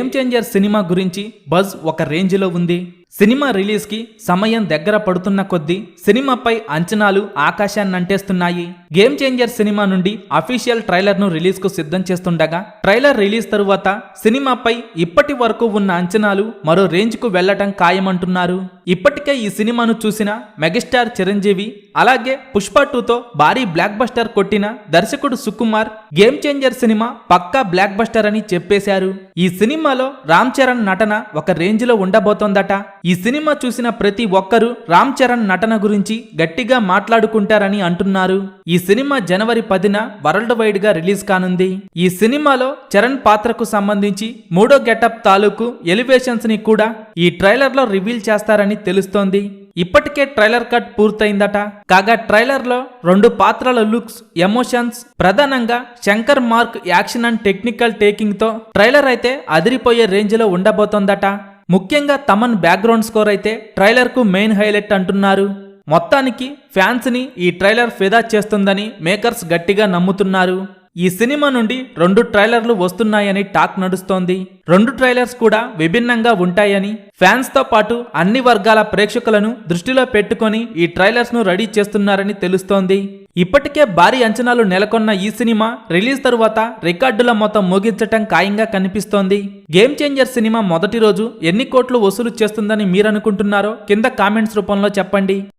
Game changer cinema గురించి buzz ఒక రేంజ్లో ఉంది. సినిమా రిలీజ్కి సమయం దగ్గర పడుతున్న కొద్దీ సినిమాపై అంచనాలు ఆకాశాన్ని అంటేస్తున్నాయి. గేమ్ చేంజర్ సినిమా నుండి అఫీషియల్ ట్రైలర్ను రిలీజ్కు సిద్ధం చేస్తుండగా ట్రైలర్ రిలీజ్ తరువాత సినిమాపై ఇప్పటి వరకు ఉన్న అంచనాలు మరో రేంజ్కు వెళ్లటం ఖాయమంటున్నారు. ఇప్పటికే ఈ సినిమాను చూసిన మెగాస్టార్ చిరంజీవి అలాగే పుష్ప 2తో భారీ బ్లాక్ బస్టర్ కొట్టిన దర్శకుడు సుకుమార్ గేమ్ చేంజర్ సినిమా పక్కా బ్లాక్ బస్టర్ అని చెప్పేశారు. ఈ సినిమాలో రామ్ చరణ్ నటన ఒక రేంజ్లో ఉండబోతోందట. ఈ సినిమా చూసిన ప్రతి ఒక్కరూ రామ్ చరణ్ నటన గురించి గట్టిగా మాట్లాడుకుంటారని అంటున్నారు. ఈ సినిమా జనవరి 10న వరల్డ్ వైడ్ గా రిలీజ్ కానుంది. ఈ సినిమాలో చరణ్ పాత్రకు సంబంధించి మూడో గెటప్ తాలూకు ఎలివేషన్స్ ని కూడా ఈ ట్రైలర్ లో రివీల్ చేస్తారని తెలుస్తోంది. ఇప్పటికే ట్రైలర్ కట్ పూర్తయిందట. కాగా ట్రైలర్ లో 2 పాత్రల లుక్స్, ఎమోషన్స్, ప్రధానంగా Shankar mark action and technical taking తో ట్రైలర్ అయితే అదిరిపోయే రేంజ్ లో ఉండబోతోందట. ముఖ్యంగా తమన్ బ్యాక్గ్రౌండ్ స్కోర్ అయితే ట్రైలర్ కు మెయిన్ హైలైట్ అంటున్నారు. మొత్తానికి ఫ్యాన్స్ ని ఈ ట్రైలర్ ఫిదా చేస్తుందని మేకర్స్ గట్టిగా నమ్ముతున్నారు. ఈ సినిమా నుండి 2 ట్రైలర్లు వస్తున్నాయని టాక్ నడుస్తోంది. 2 ట్రైలర్స్ కూడా విభిన్నంగా ఉంటాయని, ఫ్యాన్స్ తో పాటు అన్ని వర్గాల ప్రేక్షకులను దృష్టిలో పెట్టుకొని ఈ ట్రైలర్స్ ను రెడీ చేస్తున్నారని తెలుస్తోంది. ఇప్పటికే భారీ అంచనాలు నెలకొన్న ఈ సినిమా రిలీజ్ తరువాత రికార్డుల మొత్తం మోగించటం ఖాయంగా కనిపిస్తోంది. గేమ్ చేంజర్ సినిమా మొదటి రోజు ఎన్ని కోట్లు వసూలు చేస్తుందని మీరనుకుంటున్నారో కింద కామెంట్స్ రూపంలో చెప్పండి.